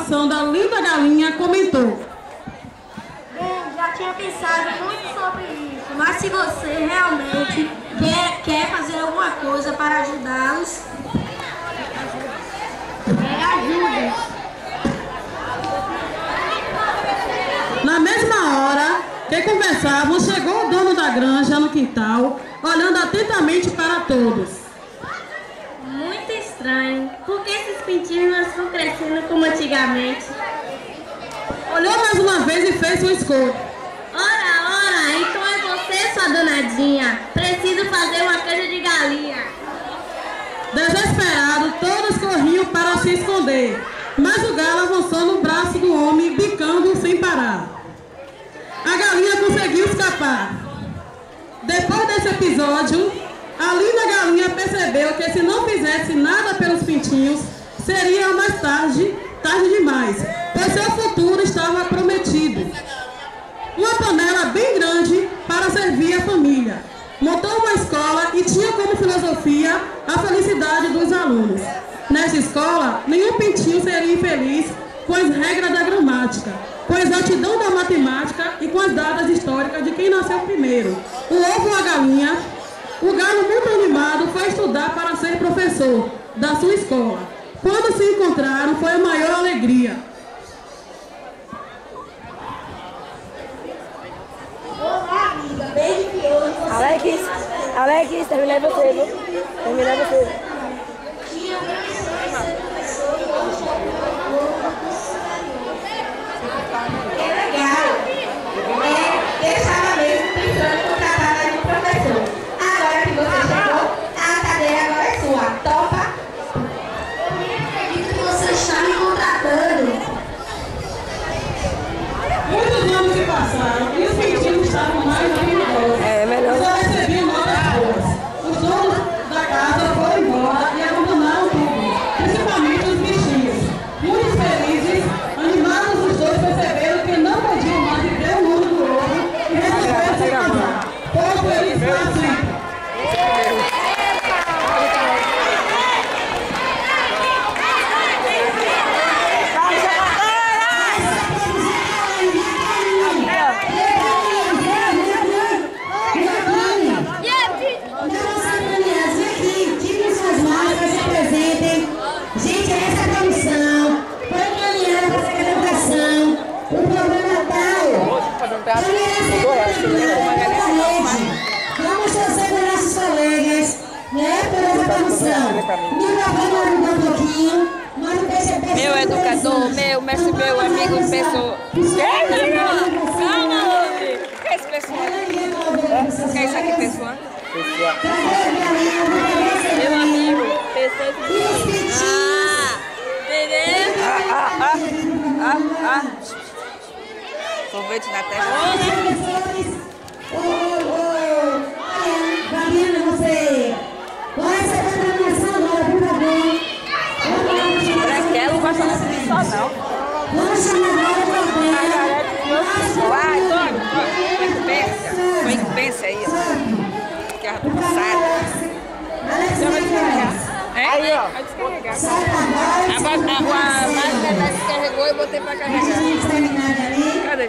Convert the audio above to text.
participação da linda galinha, comentou: Bem, já tinha pensado muito sobre isso, mas se você realmente quer fazer alguma coisa para ajudá-los, ajude. Na mesma hora que conversavam, chegou o dono da granja no quintal, olhando atentamente para todos. Muito estranho. Por que esses pintinhos não estão crescendo como antigamente? Olhou mais uma vez e fez sua escolha. Ora, então é você, sua danadinha. Preciso fazer uma canja de galinha. Desesperado, todos corriam para se esconder, mas o galo avançou no braço do homem, bicando sem parar. A galinha conseguiu escapar. Depois desse episódio, a linda galinha percebeu que se não fizesse nada pelos pintinhos, seria mais tarde demais, pois seu futuro estava prometido. Uma panela bem grande para servir a família. Montou uma escola e tinha como filosofia a felicidade dos alunos. Nessa escola, nenhum pintinho seria infeliz com as regras da gramática, com a exatidão da matemática e com as datas históricas de quem nasceu primeiro, o ovo ou a galinha. O galo, muito animado, foi estudar para ser professor da sua escola. Quando se encontraram, foi a maior alegria. Olá, amiga. Beijo que hoje Alex, terminei você, viu? Terminei você. É legal. Eu estava mesmo pensando em contratar de professor. Agora que você chegou, a cadeira agora é sua. Topa? Eu nem acredito que você está me contratando. Muitos anos se passaram e os pintinhos estavam mais habilidosos. É melhor. Só recebiam notas boas. Os donos da casa foram embora e abandonaram tudo, principalmente os bichinhos. Muito felizes, animados, os dois perceberam que não podiam mais viver o mundo do outro e resolveram se casar. Foram felizes para sempre. Vamos torcer para nossos colegas, né, pela essa comissão. Me um pouquinho, mas não deixa pessoa. Meu educador, meu mestre, meu amigo, pessoa. Calma, homem! O que é esse pessoal? O que é isso aqui, pessoal? Meu amigo, pessoa que... entendeu? Sorvete na testa. Galinha, você. Qual é essa contaminação agora, por favor? Raquel não gosta dessa disso, não. Vamos chamar agora o Vai, tome. Foi incumbência aí, ó. Que ela tá passada. Aí, ó. Vai descarregar. A máquina descarregou e botei pra carregar. Cadê?